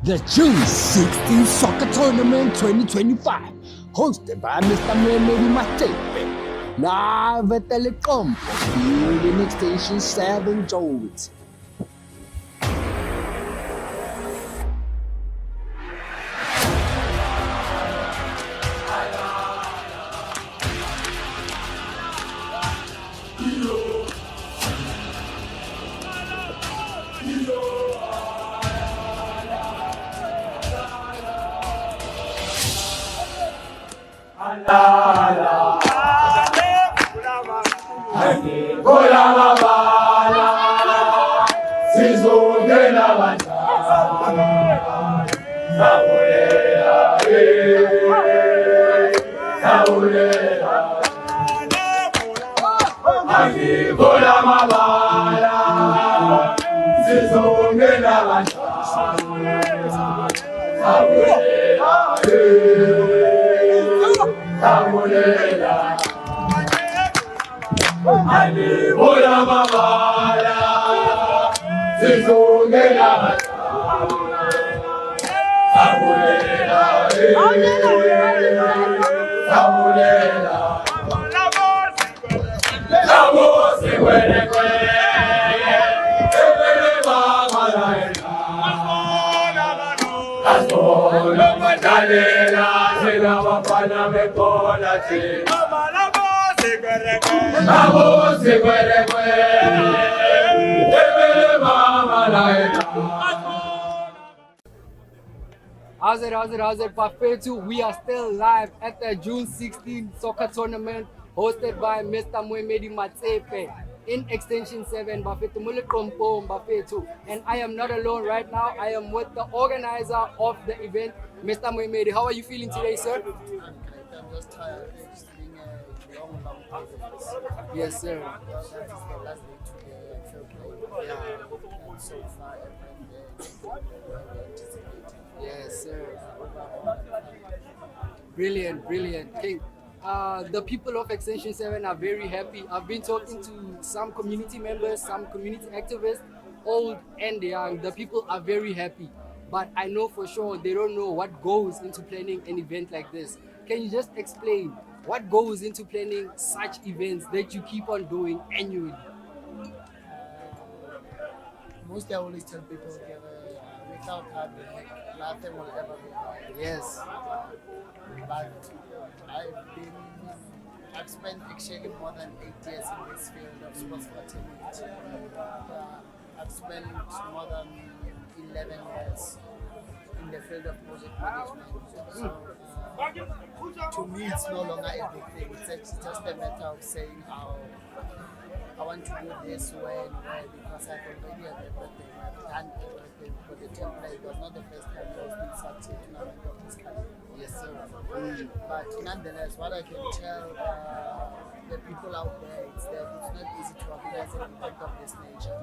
The June 16 Soccer Tournament 2025, hosted by Mr. Moemedi Matsepe, live at the Dompa field in Extension 7 Jones. How's it, Buffet 2? We are still live at the June 16 soccer tournament hosted by Mr. Moemedi Matsepe in Extension 7, Buffet 2. And I am not alone right now. I am with the organizer of the event, Mr. Moemedi. How are you feeling today, sir? I'm just tired. It's been a long day. Yes, sir. That is the last day today. I feel like, and so far, Yes, sir. Brilliant. King. The people of Extension 7 are very happy. I've been talking to some community members, some community activists, old and young. The people are very happy. But I know for sure they don't know what goes into planning an event like this. Can you just explain what goes into planning such events that you keep on doing annually? Mostly I always tell people without hard work, nothing will ever be hard. Yes. But I've spent actually more than 8 years in this field of sports fraternity. I've spent more than 11 years in the field of project management. So to me, it's no longer everything. It's just a matter of saying how I want to do this where, because I've already had everything. I've done everything for the template. It was not the first time I was in such a tournament of this kind. Yes, sir. But nonetheless, what I can tell the people out there is that it's not easy to organize an event of this nature.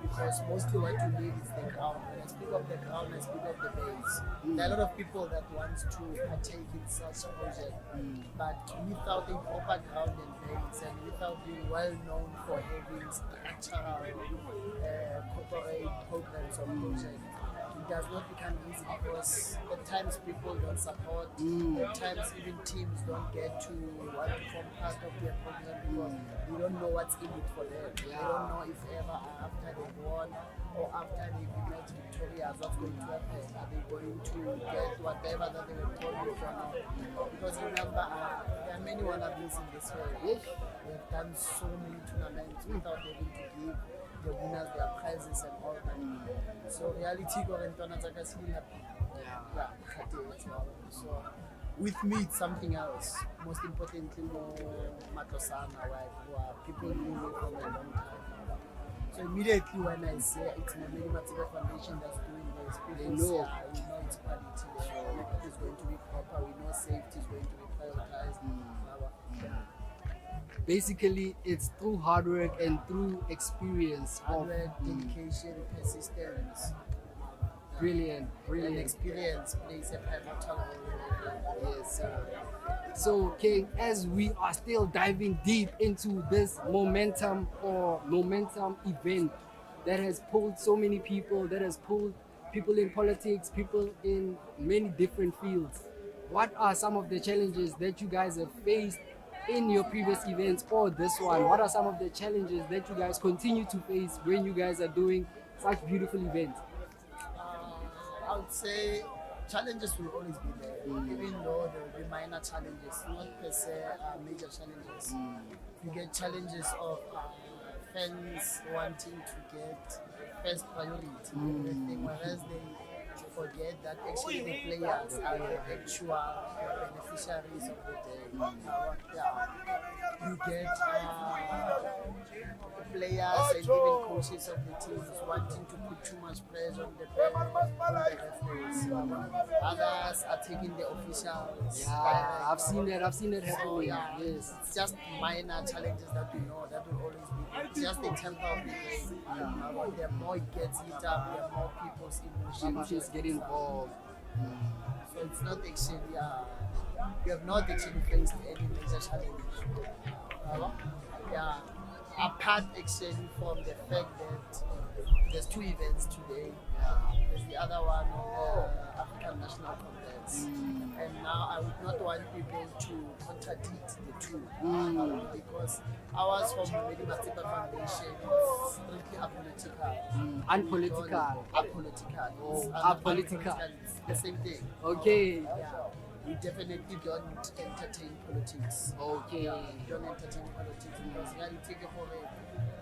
Because mostly what you need is the ground. When I speak of the ground, I speak of the base. There are a lot of people that want to partake in such a project, but without a proper ground and base, and without being well known for having structural corporate programs or projects, it does not become easy because at times people don't support, at times even teams don't get to want to form part of their program because they don't know what's in it for them. They don't know if ever after they've won or after they've emerged victorious, what's going to happen. Are they going to get whatever that they were told for now? Because remember, there are many wannabes in this field. They've done so many tournaments without having to give the winners their prizes and all that. So reality so with me it's something else. Most importantly, more Matosana, who are people who know from a long time. So immediately when I say it's Moemedi Matsepe Foundation that's doing this, people know it's quality. It's going to be proper. We know safety is going to be prioritized. Basically, it's through hard work and through experience. Hard work, dedication, persistence. Brilliant. And experience plays a pivotal role. Yes, sir. So, King, as we are still diving deep into this momentum event that has pulled so many people, that has pulled people in politics, people in many different fields. What are some of the challenges that you guys have faced in your previous events or this one? What are some of the challenges that you guys continue to face when you guys are doing such beautiful events? I would say challenges will always be there, even though there will be minor challenges, not per se major challenges. You get challenges of fans wanting to get first priority in everything, whereas they forget that actually the players are the actual beneficiaries of the day. You get players and even coaches of the teams wanting to put too much pressure on the referees. Others are taking the officials. Yeah, I've seen that happening. So Yes. it's just minor challenges that we know that will always be there. It's just the tempo of the game. The more it gets lit up, the more people's emotions Get involved. So it's not actually, we have not actually faced any major challenge. Apart actually from the fact that there's 2 events today. There's the other one on the African National Congress. And now I would not want people to contradict the two because ours from Moemedi Matsepe Foundation is strictly apolitical. Unpolitical. Apolitical. Oh, It's apolitical. It's the same thing. Okay. We definitely don't entertain politics. Okay. We don't entertain politics because when you take it for it,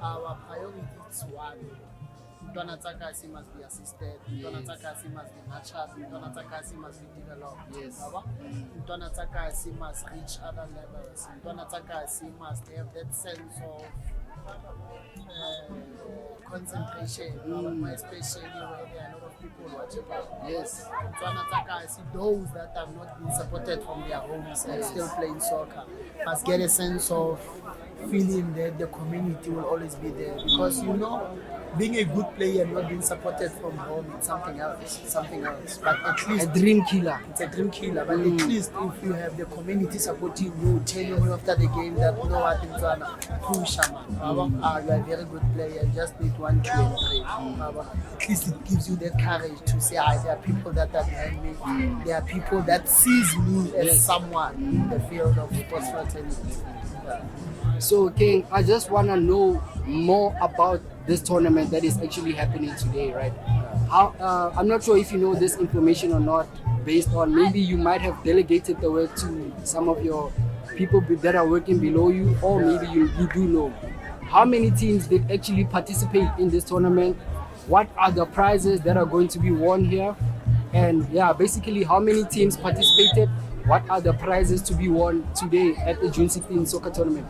our priority is one. Mtwana Tsakasi must be assisted, Mtwana Tsakasi must be nurtured, Mtwana Tsakasi must be developed. Yes. Mtwana Tsakasi must reach other levels. Mtwana Tsakasi must have that sense of concentration, especially where there are a lot of people watching. Yes. Mtwana Tsakasi, those that have not been supported from their homes and still playing soccer, must get a sense of feeling that the community will always be there because being a good player and not being supported from home is something else. But at least A dream killer. it's a dream killer. But at least if you have the community supporting you, telling you after the game that what in Ghana, push man. You are a very good player. You just need 1, 2, and 3. At least it gives you that courage to say, there are people that are behind me. There are people that sees me as someone in the field of sports fraternity. So, King, I just want to know more about this tournament that is actually happening today, right? I'm not sure if you know this information or not, based on maybe you might have delegated the work to some of your people that are working below you, or maybe you do know. How many teams did actually participate in this tournament? What are the prizes that are going to be won here? And basically how many teams participated? What are the prizes to be won today at the June 16 soccer tournament?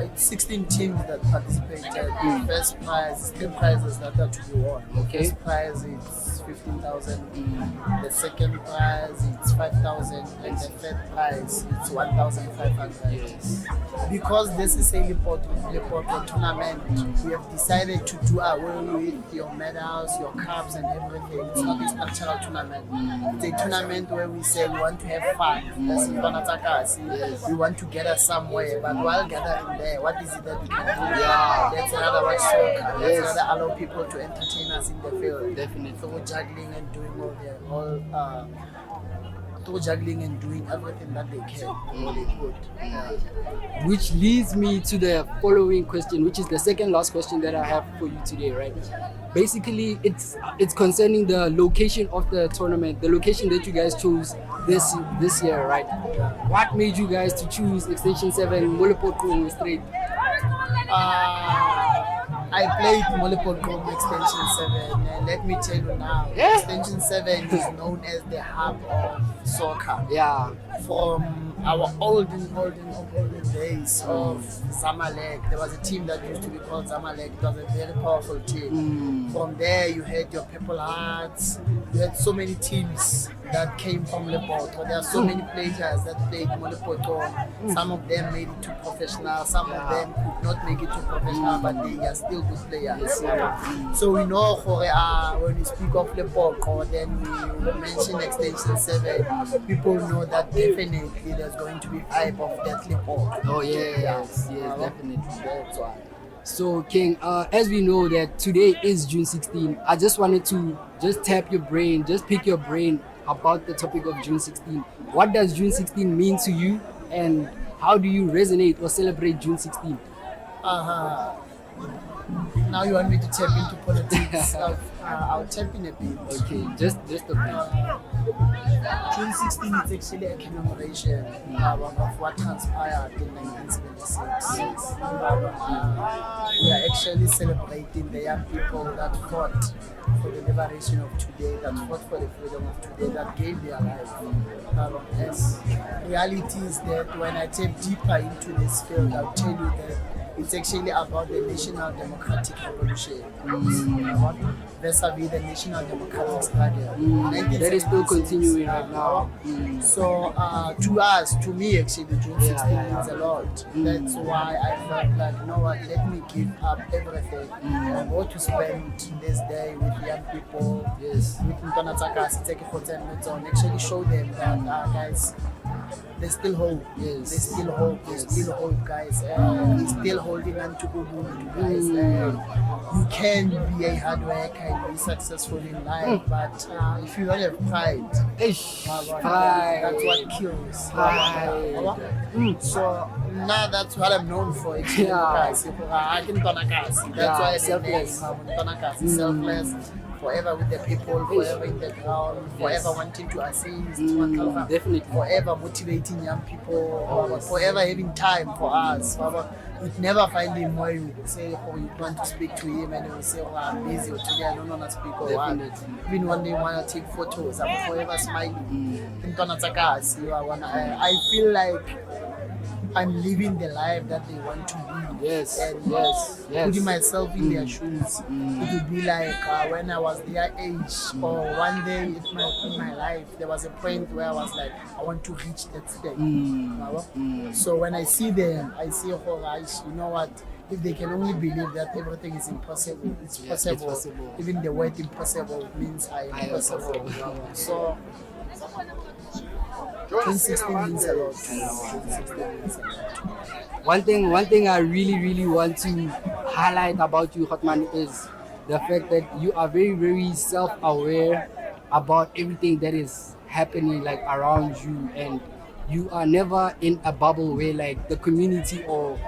It's 16 teams that participated. The first prize, 10 prizes that are to be won. Okay. First prize is 15,000. The second prize is 5,000, and the third prize is 1,500. Yes. Because this is a important tournament, we have decided to do away with your medals, your cups, and everything. It's not a structural tournament. It's a tournament where we say we want to have fun. That's Mtwana Tsakasi. We want to gather somewhere, but while gathering there, what is it that we can do? That's another way soccer. That's another allow people to entertain us in the field. Definitely. Through juggling and doing through juggling and doing everything that they can, all they could. Which leads me to the following question, which is the second last question that I have for you today, right? Basically, it's concerning the location of the tournament, the location that you guys chose this year, right? What made you guys to choose Extension 7 Molepoto Straight? I played Molepoto Extension 7, and let me tell you now, Extension 7 is known as the hub of soccer. Yeah. From our olden days of Zamalek, there was a team that used to be called Zamalek. It was a very powerful team. From there, you had your Purple Hearts. You had so many teams that came from Lepoto. There are so many players that played Molepoto. Some of them made it to professional, some of them could not make it to professional, but they are still good players. So we know when we speak of Lepoto, then we mention Extension 7, people know that definitely there's going to be hype of that Lepoto. Oh yes, definitely. That's why. So King, as we know that today is June 16, I just wanted to just tap your brain, just pick your brain about the topic of June 16. What does June 16 mean to you, and how do you resonate or celebrate June 16? Uh-huh. Now you want me to tap into politics. I'll tap in a bit. Okay, just a bit. June 16 is actually a commemoration of what transpired in 1976. We are actually celebrating the young people that fought for the liberation of today, that fought for the freedom of today, that gave their life. Yes. Reality is that when I tap deeper into this field, I'll tell you that it's actually about the National Democratic Revolution. Vis-a-vis the National Democratic Struggle. That is still continuing right now. So to us, to me actually, June 16 means a lot. That's why I felt like, you know what, let me give up everything and go to spend this day with young people, Yes. with Mtwana Tsakasi, take it for 10 minutes on, actually show them that, guys, there's still hope. Yes. There's still hope. There's still hope, guys. He's still holding on to Ubuntu, guys. You can be a hard worker and be successful in life, but if you don't have pride, Pride. that's what kills. Pride. So now that's what I'm known for. Actually, Yeah. That's why the Selfless. name, selfless. Forever with the people, forever in the ground, forever wanting to assist, Definitely. forever motivating young people, forever having time for us. You'd never find him where you say, oh, you want to speak to him and he will say, oh, I'm busy or today I don't want to speak or what. Definitely. Even one day you want to take photos, I'm forever smiling. I feel like I'm living the life that they want to live. Yes, And yes. putting myself in their shoes. It would be like when I was their age, or one day in my life, there was a point where I was like, I want to reach that stage. So when I see them, I see, oh, guys, you know what? If they can only believe that everything is impossible, it's Yes, possible. it's possible. Even the word impossible means I am possible. So 2016 means a lot. 2016 means a lot. One thing I really want to highlight about you, Hotman, is the fact that you are very, very self-aware about everything that is happening like around you, and you are never in a bubble where like the community or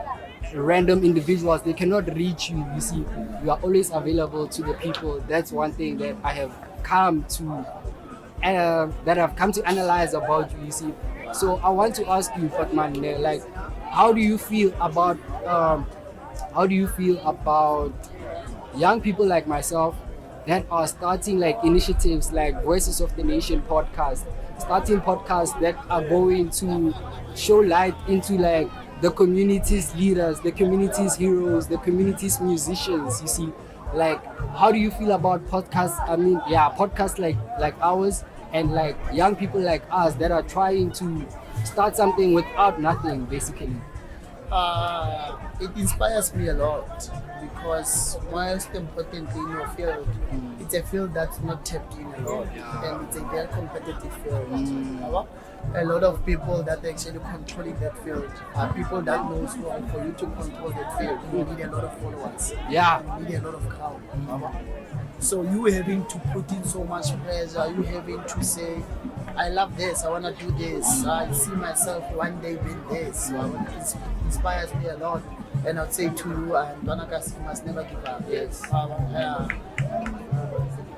random individuals, they cannot reach you. You see, you are always available to the people. That's one thing that I have come to analyze about you. You see, so I want to ask you, Fatman, like, how do you feel about young people like myself that are starting like initiatives like Voices of the Nation podcast, starting podcasts that are going to show light into like the community's leaders, the community's heroes, the community's musicians? You see, like, how do you feel about podcasts? I mean, podcasts like ours, and like young people like us that are trying to start something without nothing, basically. It inspires me a lot because most importantly in your field, it's a field that's not tapped in a lot, and it's a very competitive field. A lot of people that are actually controlling that field are people that knows for you to control that field, you need a lot of followers. Yeah. You need a lot of crowd. So you having to put in so much pressure, you having to say, I love this, I want to do this, I see myself one day doing this. So it inspires me a lot. And I'd say to you, and Donakas, you must never give up. Yes.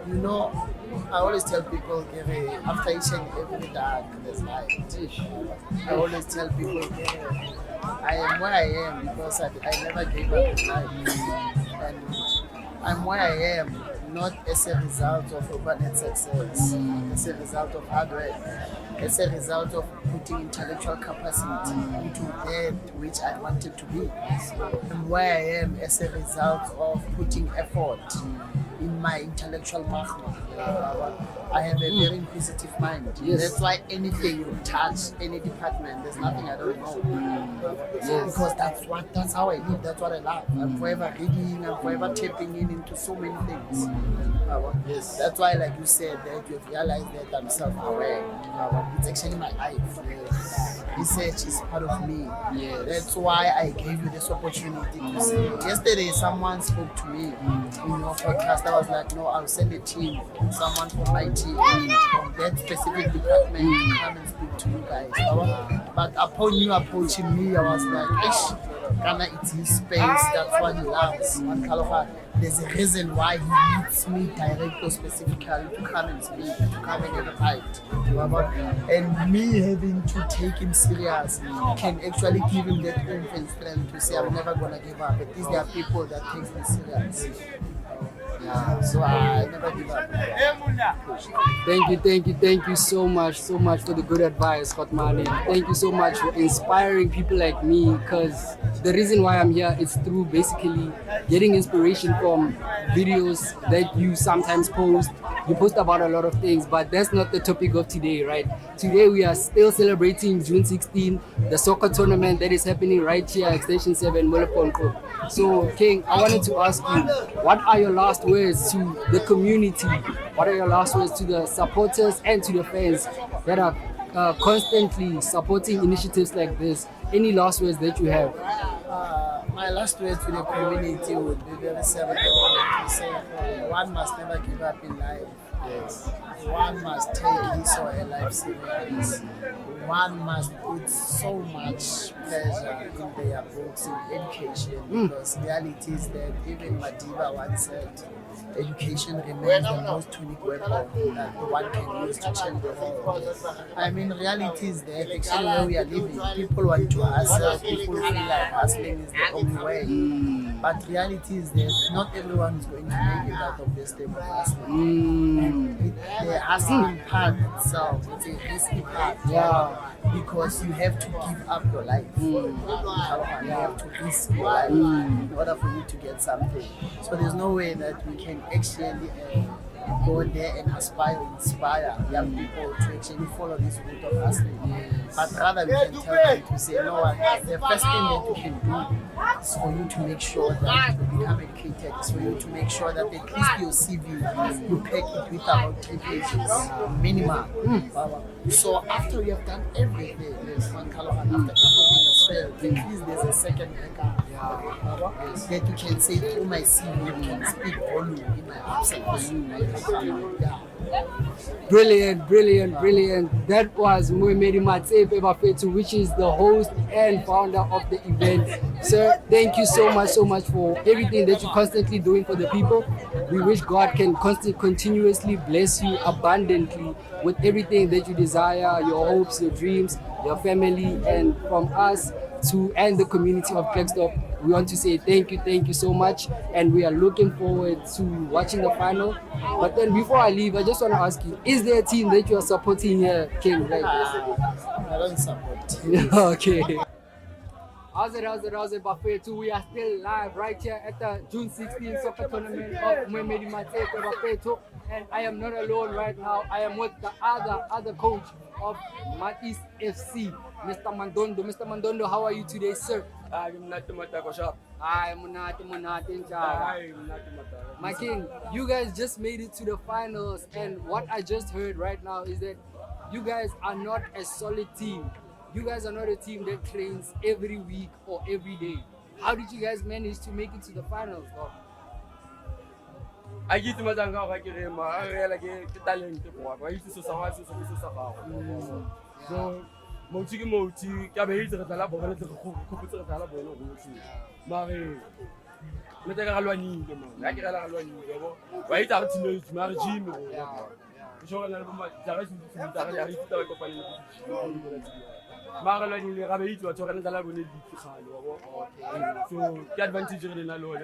You know, I always tell people, after each and every dark, there's light. I always tell people, I am where I am because I never gave up in life. And I'm where I am not as a result of overnight success, as a result of hard work, as a result of putting intellectual capacity into that which I wanted to be. I'm where I am as a result of putting effort in my intellectual magma. I have a very inquisitive mind. Yes. That's why anything you touch, any department, there's nothing I don't know. Yes. Because that's how I live, that's what I love. I'm forever reading, I'm forever tapping into so many things. Yes. That's why, like you said, that you've realized that I'm self-aware. It's actually my life. Yes. research is part of me. Yes. That's why I gave you this opportunity to say. Yesterday, someone spoke to me in your podcast. I was like, no, I'll send a team, someone from my team, from that specific department to come and speak to you guys. But upon you approaching me, I was like, ish, Ghana, it's his space. That's what he loves. One Kalofa. There's a reason why he needs me directly, specifically to come and speak, to come and advise. And me having to take him serious can actually give him that oomph and strength to say, I'm never gonna give up. At least there are people that take me serious. Yeah, so I never give up. Thank you so much for the good advice, Kotmani. Thank you so much for inspiring people like me, because the reason why I'm here is through basically getting inspiration from videos that you sometimes post. You post about a lot of things, but that's not the topic of today, right? Today we are still celebrating June 16, the soccer tournament that is happening right here at Extension 7, Moleponko. So, King, I wanted to ask you, what are your last words to the community? What are your last words to the supporters and to the fans that are constantly supporting initiatives like this? Any last words that you have? My last word to the community would be very simple. To say, one must never give up in life. Yes. One must take his or her life serious. One must put so much pleasure in their books, in education, because reality is that even Madiba once said, education remains the most tonic weapon that one can use to change the world. I mean, reality is that actually where we are living, people want to hustle, people feel like hustling is the only way. But reality is that not everyone is going to make it out of this type of hustling. The hustling part itself, it's a risky part. Yeah. Because you have to give up your life. You have to risk your life in order for you to get something. So there's no way that we can actually go there and inspire young people to actually follow this route of hustling. But rather we can tell them to say, you know what, the first thing that you can do is for you to make sure that you become educated. It's for you to make sure that at least your CV, you pack it with about 3 pages, minimum. So after you have done everything, after everything has failed, at least there's a second backup. That you can say through my CV, you can speak volume in my absence. Brilliant. That was Moemedi Matsepe, which is the host and founder of the event. Sir, thank you so much for everything that you're constantly doing for the people. We wish God can continuously bless you abundantly with everything that you desire, your hopes, your dreams, your family, and from us and the community of Klerksdorp, we want to say thank you so much, and we are looking forward to watching the final. But then before I leave, I just want to ask you, is there a team that you are supporting here, King? Right? I don't support. Okay. How's it, Bafetu? We are still live right here at the June 16th soccer tournament of Moemedi Matsepe, Bafetu. And I am not alone right now. I am with the other coach of East FC, Mr. Mandondo. Mr. Mandondo, how are you today, sir? I'm not the Shabba. I'm not. My king, you guys just made it to the finals, and what I just heard right now is that you guys are not a solid team. You guys are not a team that trains every week or every day. How did you guys manage to make it to the finals, though? I get to my dang I get him. I really get talent. I used to so so Moti, Kabe, the Talabo, the Kuputa Talabo, Mari. Metalani, I get a lot. Wait out to know Margin. So Marlon Rabbit to a Torrent so the advantage in a low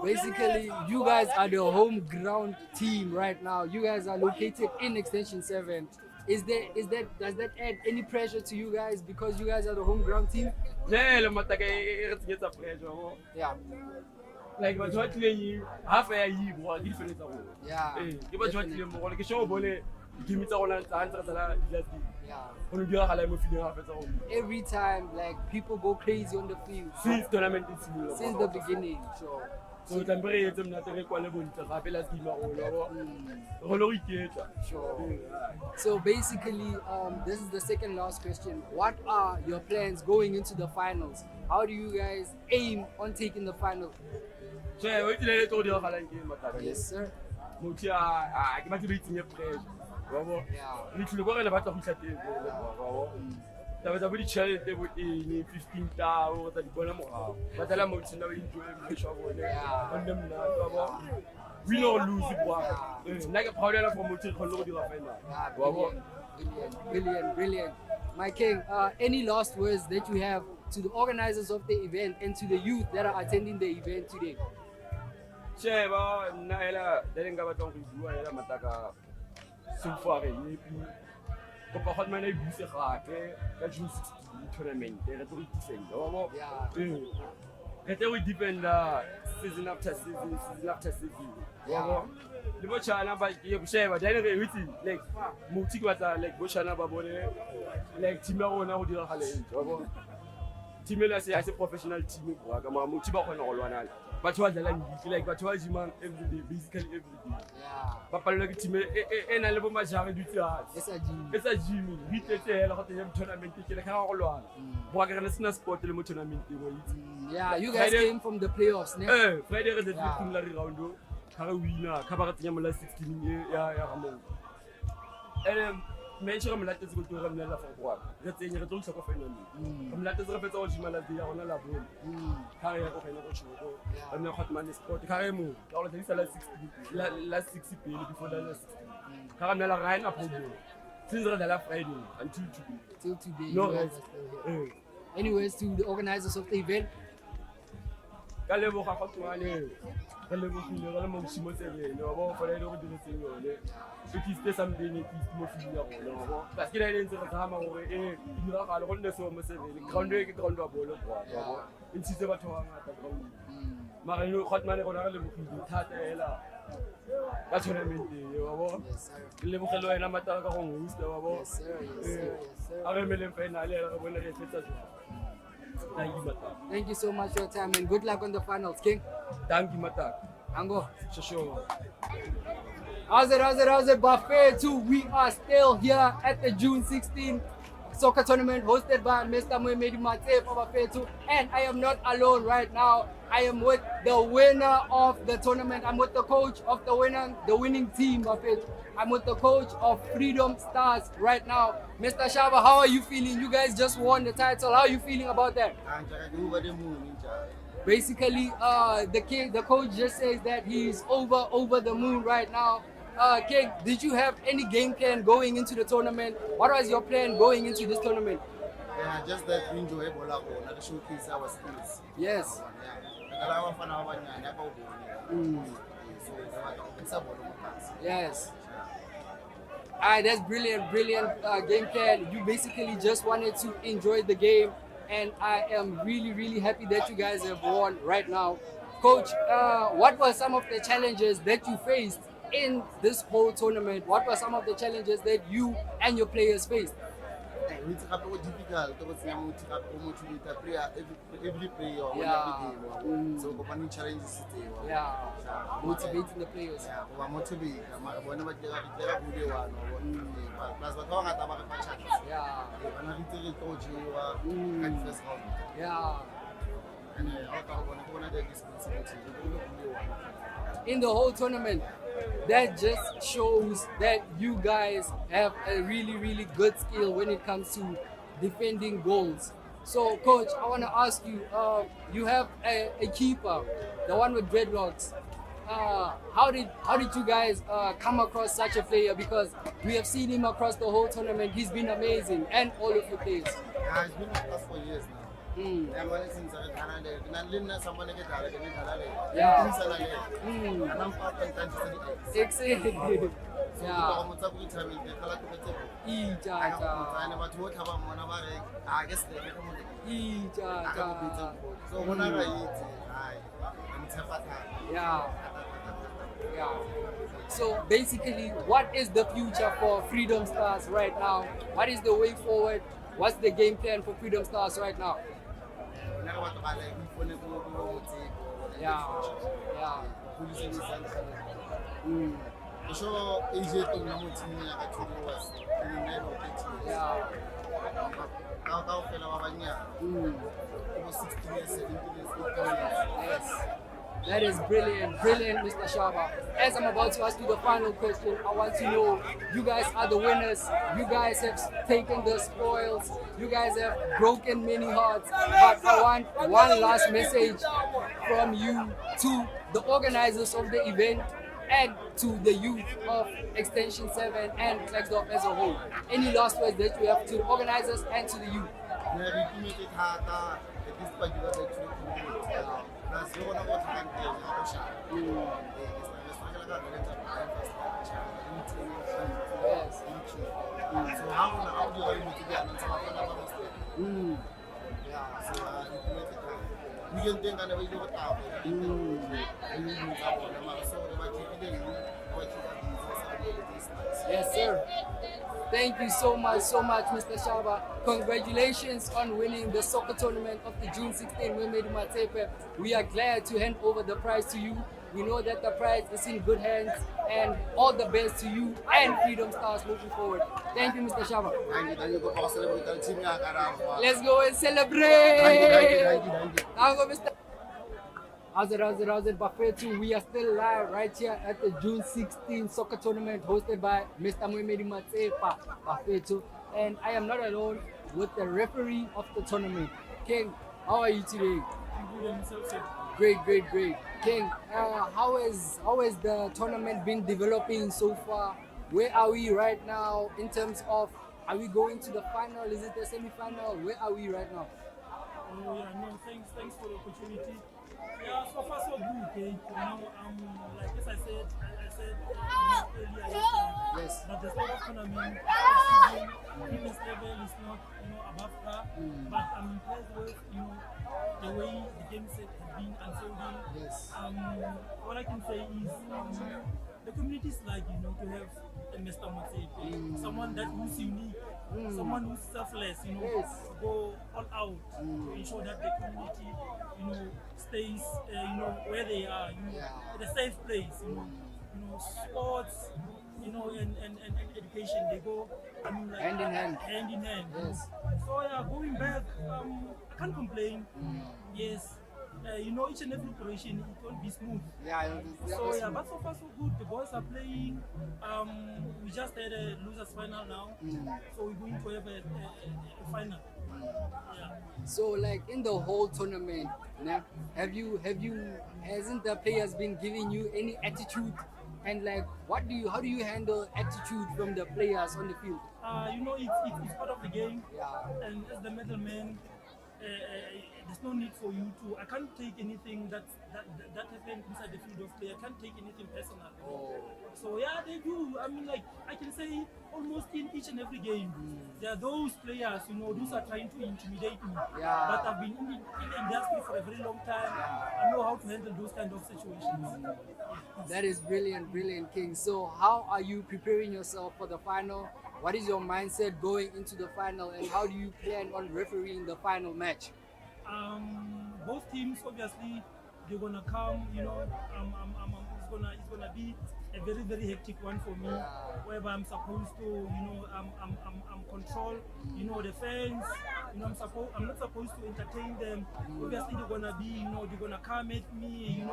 Basically, you guys are the home ground team right now. You guys are located in Extension 7. Does that add any pressure to you guys because you guys are the home ground team? Yeah. Like half a year was different. Yeah. Give us what you show bone. Give me all answer. Every time, like people go crazy on the field since tournament since the beginning. So tlampe re etse monate re kwale bontle gape la team ya rona wa bo. Re kgone go iketla. Sure. So basically, this is the second last question. What are your plans going into the finals? How do you guys aim on taking the final? Che, o tlile le tlo di gala ke mataka. Yes, sir. Motho a ke batla be itsenye pressure. Wa bo. Yeah. Le tlile go re le batla go tla teng wa bo. Taba tsa bo di challenge bo eng 15 ta o tsa di bona morao. Ba tla motho na ba enjoy mo shwa bone. On them na wa bo. Win or lose it wa. Nna ke proud ya for motho go lo di ra final. Wa bo. Brilliant. My king, any last words that you have to the organizers of the event and to the youth that are attending the event today? Che ba nna hela le nka batla go bua hela mataka so far e yipi go pa khotma na buse gape ka June 16 tournament re tlo defend wa bo re tlo defend season after season wa bo le bo chana ba ke bo sheba dine re witsi like motho ke batla like bo chana ba bone like team ya rona go dira gale wa bo team la se professional team go ka ma motho ba khona go lwana batho ba dlala ndi like batho ba jimang every day basically every day ba palelwa ke team e na le bo majare dutse ha esa jimi hitetse hela go tsenya tournament ke le ka go lwana bo ka re sena sport le mo tournament e bo itse yeah, you guys came from the playoffs ne Friday re the 15 la round ka re winner ka ba re tsenya mo la 16 ya ramon mention I'm like this go to re mnela for kwa re tsenya re tlo tshaka final I'm like this re fetsa go jima la dia ona la bone ka re ya go final go tshoko re nna khotman sport ka re mo ka go tlisa la 60 la 60 pele before la 60 ka re nna la rain up problem since re la Friday until today no you guys are still here. Anyways, to the organizers of the event, ka lebo ga khotmane re lebo file re le mo simo tsebe le ba go le go diretseng yone it is something it is mo file ya rona go parce que la ile ntse re tsamaya gore dira gale go nne so mo sebele ground e ke ground wa bolo kwa go ntse batho ba ngata ground mara no khotmane go na re lebo file thata hela ka tournament e wa bo le bo gelo ena mataka ka go host wa bo yes sir. a re mele final e re bona re fetsa jwa. Thank you so much for your time and good luck on the finals, King. Thank you, Matak. Ango. Sure. How's it, Buffet 2? We are still here at the June 16 soccer tournament hosted by Mr. Moemedi Matsepe of Buffet 2. And I am not alone right now. I am with the winner of the tournament. I'm with the coach of the winning team, Buffet. I'm with the coach of Freedom Stars right now. Mr. Shabba, how are you feeling? You guys just won the title. How are you feeling about that? Basically, the coach just says that he's over the moon right now. King, did you have any game plan going into the tournament? What was your plan going into this tournament? Yeah, just that we enjoy Ebola to showcase our skills. Yes. Yes. Alright, that's brilliant game plan. You basically just wanted to enjoy the game, and I am really happy that you guys have won right now. Coach, what were some of the challenges that you faced in this whole tournament? What were some of the challenges that you and your players faced? It's difficult to player every player on Yeah. every game. So company challenges Yeah. Motivating the players. Yeah, we are motivated. Bona ba tla bude one plus ba ka ngata ba re fa chance. Yeah. Bana re tle go jewa ka di first round. Yeah. And I thought bona the responsibility to bude one. In the whole tournament, that just shows that you guys have a really good skill when it comes to defending goals. So, coach, I want to ask you, you have a keeper, the one with dreadlocks. How did you guys come across such a player? Because we have seen him across the whole tournament. He's been amazing, and all of your players. Yeah, it's been with us for years now. Yeah. So basically, what is the future for Freedom Stars right now? What is the way forward? What's the game plan for Freedom Stars right now? Yeah, yeah. Producing is I'm sure AJ told me what team I actually was in the name of the Yeah. Now fellow over 60 years, 70 years, 80 years. Yes. That is brilliant, brilliant, Mr. Shabba. As I'm about to ask you the final question, I want to know, you guys are the winners. You guys have taken the spoils. You guys have broken many hearts. But I want one last message from you to the organizers of the event and to the youth of Extension 7 and Flexdorp as a whole. Any last words that you have to the organizers and to the youth? Yes. So how do you want to get we can think on the way to the top. Yes, sir. Thank you so much, Mr. Shabba. Congratulations on winning the soccer tournament of the June 16 Moemedi Matsepe. We are glad to hand over the prize to you. We know that the prize is in good hands, and all the best to you and Freedom Stars moving forward. Thank you, Mr. Shabba. Let's go and celebrate. Now go, Mr. How's it, Bafetu? We are still live right here at the June 16 soccer tournament hosted by Mr. Moemedi Matsepe, Bafetu. And I am not alone with the referee of the tournament. King, how are you today? Great. King, how has the tournament been developing so far? Where are we right now in terms of, are we going to the final? Is it the semi-final? Where are we right now? Oh yeah, no, thanks for the opportunity. Yeah, so far so good, okay. Like as I said earlier yesterday, Yes. that the state of tournament fitness level is not, above par. But I'm impressed with, the way the game set has been unfolding. Yes. What I can say is the community is like, to have a Mr. Matsepe, someone that who's unique, someone who's selfless, Yes. go all out to ensure that the community, stays, where they are, at a safe place, sports, and education, they go, like, Hand in hand. Hand in hand. Yes. So yeah, going back, I can't complain. Yes. Each and every operation, it won't be smooth. So yeah, but so far so good. The boys are playing. We just had a losers final now, so we're going to have a final. Yeah. So like in the whole tournament, hasn't the players been giving you any attitude? And like, how do you handle attitude from the players on the field? It's part of the game. Yeah. And as the middleman, there's no need for you to. I can't take anything that happened inside the field of play. I can't take anything personal. So yeah, they do. I can say almost in each and every game, there are those players, those are trying to intimidate me. Yeah. But I've been in the industry for a very long time. I know how to handle those kind of situations. That is brilliant, King. So how are you preparing yourself for the final? What is your mindset going into the final, and how do you plan on refereeing the final match? Both teams, obviously, they're gonna come. It's gonna be a very, very hectic one for me, whereby I'm supposed to, I'm control, the fans. I'm not supposed to entertain them. Obviously, they're gonna be, they're gonna come at me.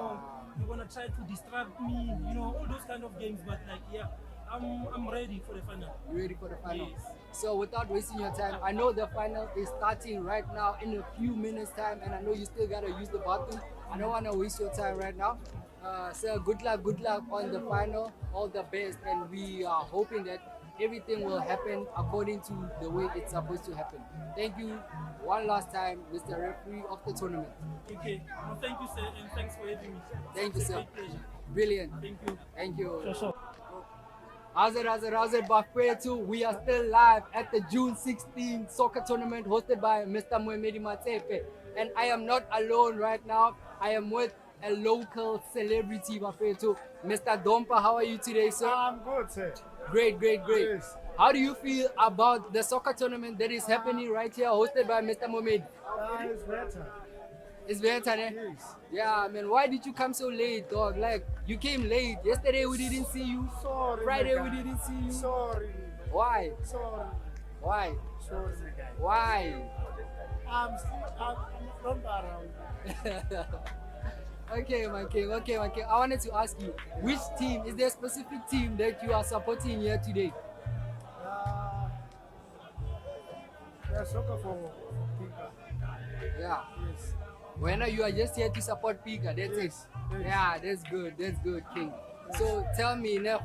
They're gonna try to distract me. All those kind of games. But like, yeah. I'm ready for the final. You ready for the final? Yes. So without wasting your time, I know the final is starting right now in a few minutes time, and I know you still gotta use the bathroom. I don't wanna waste your time right now. So good luck on the final, all the best, and we are hoping that everything will happen according to the way it's supposed to happen. Thank you one last time, Mr. Referee of the tournament. Okay. Well, thank you, sir, and thanks for having me. Thank you, It's a sir. great pleasure. Brilliant. Thank you. Thank you. Sure. How's it, Bafetu? We are still live at the June 16 soccer tournament hosted by Mr. Moemedi Matsepe. And I am not alone right now. I am with a local celebrity, Bafetu. Mr. Dompa, how are you today, sir? I'm good, sir. Great. Yes. How do you feel about the soccer tournament that is happening right here hosted by Mr. Moemedi? It's better. It's better, eh? Yeah, man. Why did you come so late, dog? Like, you came late. Yesterday we didn't see you. Sorry, Friday my we guy. didn't see you. Sorry. Why? Sorry. Why? Sorry, my guy. Why? I'm not around. Okay, my king. Okay, my king. I wanted to ask you, which team, is there a specific team that you are supporting here today? Yeah, soccer for Pika. Yeah. Yes. When you are just here to support Pika, that's it. Yes. Yeah, that's good, King. So tell me, man,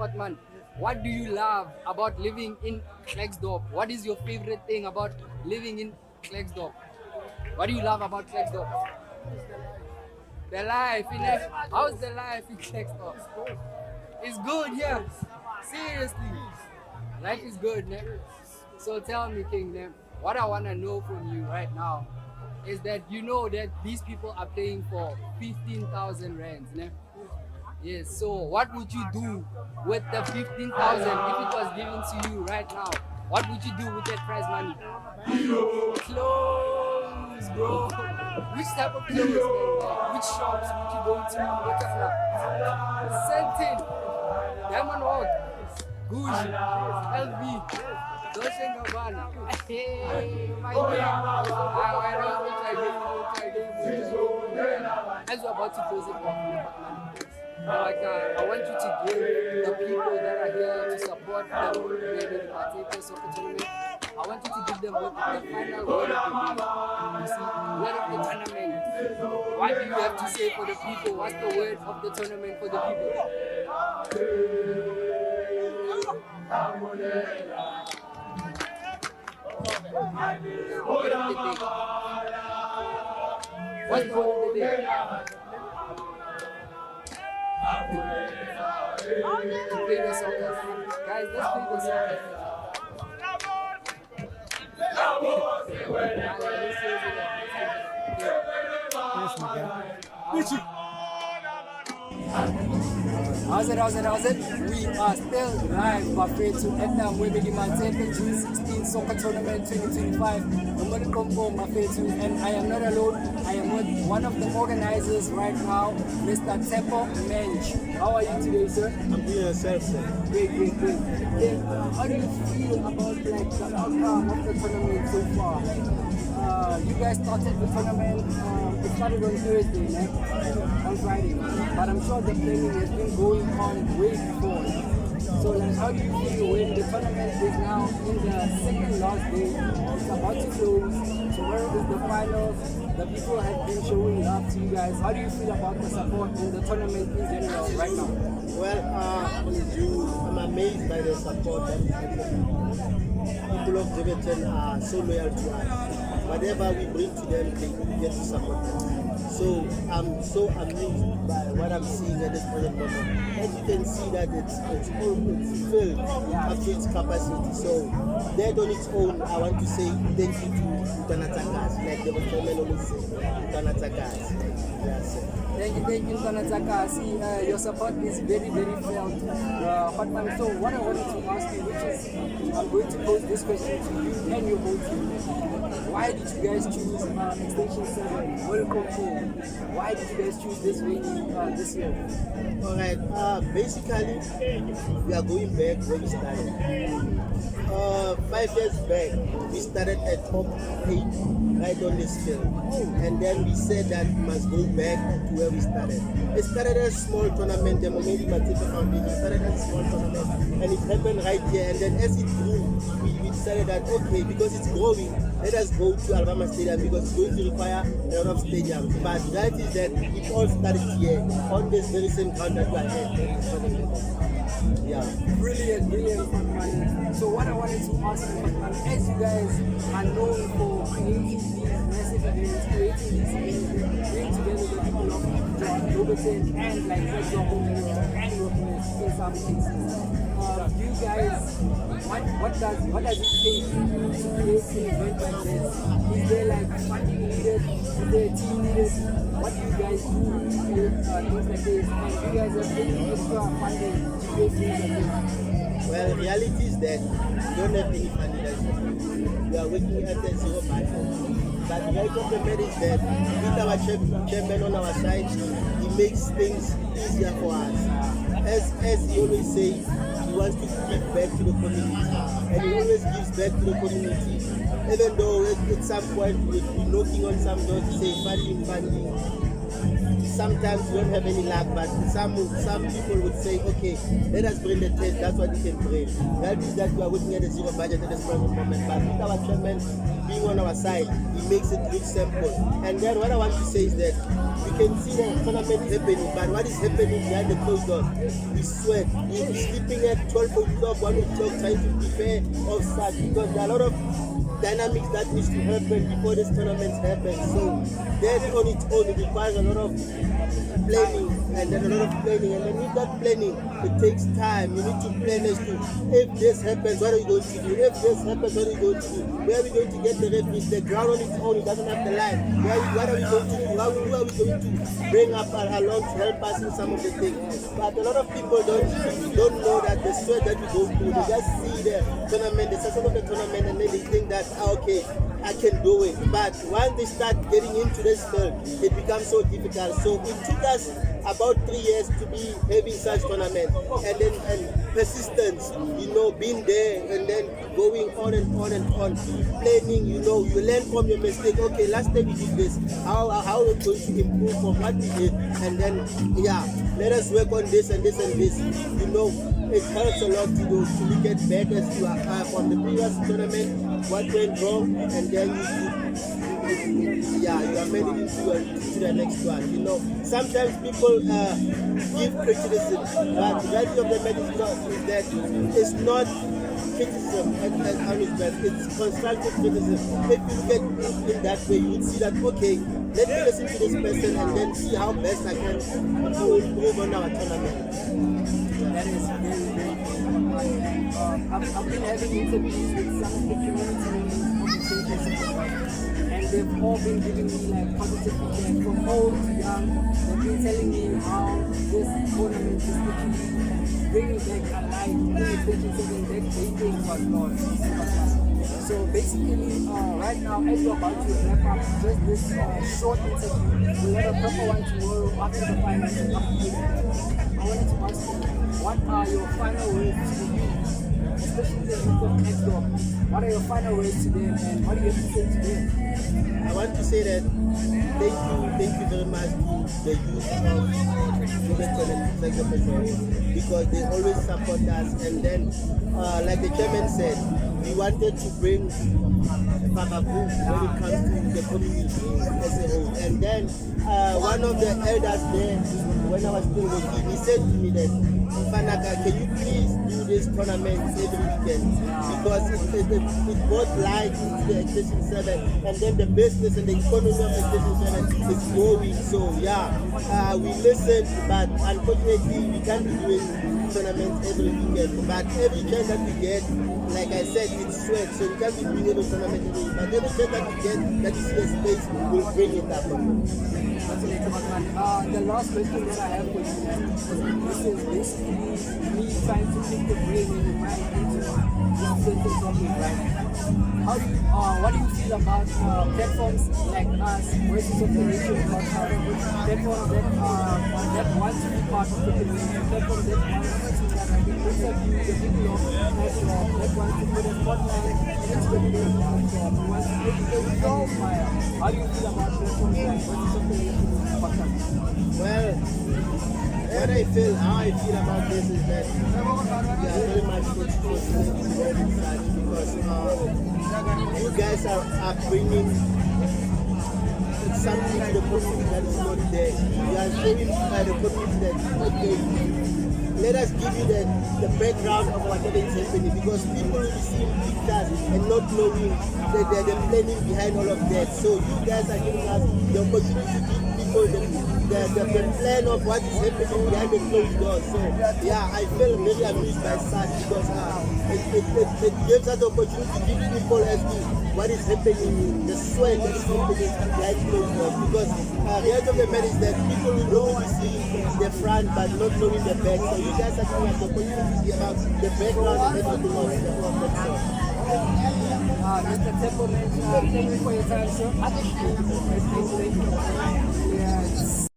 what do you love about living in Klerksdorp? What is your favorite thing about living in Klerksdorp? What do you love about Klerksdorp? The life in it. How's the life in Klerksdorp? It's good, yeah. Seriously. Life is good, man. So tell me, King, man, what I want to know from you right now is that you know that these people are playing for 15,000 rands, né? Yes, so what would you do with the 15,000 if it was given to you right now? What would you do with that prize money? Clothes, bro. Which type of clothes, man? Like, which shops would you go to? What kind of Scented, Diamond Walk, Gucci, LV. Dolce & Gabbana. Hey, my man. As we're about to close it off, I want you to give the people that are here to support the Moemedi Matsepe soccer tournament. I want you to give them the final word of the day. You see, word of the tournament. What do you have to say for the people? What's the word of the tournament for the people? Word of the day. What's the word of the day? Play the soccer. Guys, let's play the soccer. Yes, my guy. How's it? We are still live, my friends, at the Moemedi Matsepe June 16 Soccer Tournament 2025. Dompa, my friends, and I am not alone. I am with one of the organizers right now, Mr. Tshepo Manch. How are you today, sir? I'm doing yourself, sir. Great. How do you feel about like the outcome of the tournament so far? You guys started the tournament, it started on Thursday, right? On Friday. But I'm sure the planning has been going on way before. So like, how do you feel when the tournament is now in the second last day? It's about to close. Tomorrow is the finals. The people have been showing love to you guys. How do you feel about the support in the tournament in general right now? Well, I'm amazed by the support that people of Didnt are so loyal to us. Whatever we bring to them, they get to support them. So I'm so amused by what I'm seeing at this present moment. As you can see that it's filled up to its capacity. So that on its own, I want to say thank you to Utanatakas, like the chairman always say, Utanatakas. Yes, sir. Thank you, Tanataka. See, your support is very felt. Hotman, so what I wanted to ask you, which is, I'm going to pose this question to you and your whole team. Why did you guys choose Extension 7, Welcome Home? Why did you guys choose this venue this year? Alright, basically, we are going back where we started. 5 years back, we started at top 8, right on this field. And then we said that we must go back to where we started. It started as a small tournament, the Moemedi Matsepe Foundation started as a small tournament, and it happened right here. And then as it grew, we decided that, okay, because it's growing, let us go to Alabama Stadium because it's going to require a lot of stadiums. But the reality is that it all started here, on this very same ground that we are at. Yeah. Brilliant, Fatman. So what I wanted to ask you, Fatman, as you guys are known for creating these massive events, creating these events, bring together the people of Dompa and like your home and your place in some cases. Do you guys, what does it take to create an event like this? Is there like funding needed? Is there a team needed? What do you guys do to create things like this? And do you guys have any extra funding to create things like this? Well, the reality is that we don't have any funding. We are working at a zero budget. But the right of the matter is that with our chairman on our side, he makes things easier for us. As he always says, he wants to give back to the community, and he always gives back to the community. Even though at some point we'll be knocking on some doors to say funding. Sometimes we don't have any luck, but some people would say, okay, let us bring the tent, that's what we can bring. That means that we are looking at a zero budget at this present moment. But with our chairman being on our side, he makes it look simple. And then what I want to say is that we can see the tournament happening, but what is happening behind the closed door? We sweat. We're sleeping at 12 o'clock, 1 o'clock, trying to prepare of such, because there are a lot of dynamics that needs to happen before this tournament happens. So that on its own, it requires a lot of planning, and then with that planning, it takes time. You need to plan as to, if this happens, what are we going to do? If this happens, what are we going to do? Where are we going to get the referees? The ground on its own, it doesn't have the line. What are we going to do? Who are we going to bring up along to help us in some of the things? But a lot of people don't know that the sweat that we go through. They just see the tournament, the success of the tournament, and then they think that, okay, I can do it. But once they start getting into this field, it becomes so difficult. So it took us about 3 years to be having such tournament, and persistence, being there and then going on and on and on, planning, you learn from your mistake. Okay, last time we did this, how are we going to improve from what we did? And then, let us work on this and this and this. It helps a lot to look at back as you are from the previous tournament, what went wrong, and then you are made it into the next one. Sometimes people give criticism, but the value of the medicine is that it's not criticism and punishment, it's constructive criticism. If you look at it in that way, you would see that, okay, let me listen to this person and then see how best I can improve on our tournament. That is very, very good. I've been having interviews with some of the community organizations, and they've all been giving me like positive feedback from old to young. They've been telling me how this tournament is literally bringing back alive, bringing something that they think was lost. So basically, right now, as we're about to wrap up just this short interview, we'll have a proper one tomorrow after the finals. I wanted to ask you, what are your final words to the youth, especially the youth of next door? What are your final words to them, and what do you have to say to them? I want to say that thank you very much to the youth of because they always support us, and then like the chairman said, we wanted to bring Papa when it comes to the community as a whole. And then one of the elders there, when I was still with him, he said to me that, Fanaka, can you please do this tournament every weekend? Because it brought light into the Extension 7, and then the business and the economy of Extension 7 is growing. So we listened, but unfortunately we can't be doing tournaments every weekend. But every chance that we get, like I said, it's sweat, so we can't be doing every tournament every week. But every chance that we get, that is a space, we'll bring it up. The last question that I have for you, this is basically me trying to pick the brain and the mind into this topic, right? What do you feel about platforms like us, Voices of the Racial podcast, platforms that want to be part of the community, platforms that want to interview the people of national, that want to put a spotlight into the people platform, who want to educate the whole fire? How do you feel about platforms like Voices of the Racial podcast? Well, how I feel about this is that we are very much fortunate because you guys are bringing something to the community that is not there. You are showing the community that, okay, let us give you the background of whatever is happening, because people will be seeing pictures and not knowing the planning behind all of that. So you guys are giving us the opportunity to give people the plan of what is happening behind the closed doors. So I feel very amused by such, because it gives us the opportunity to give people as to what is happening, the sweat that is happening behind closed doors. Because the end of the matter is that people will only see the front but not knowing the back. So you guys are giving us the opportunity to give out the background and everything else. Mr. Tshepo Manch, thank you for your time, sir. Thank you. Yeah.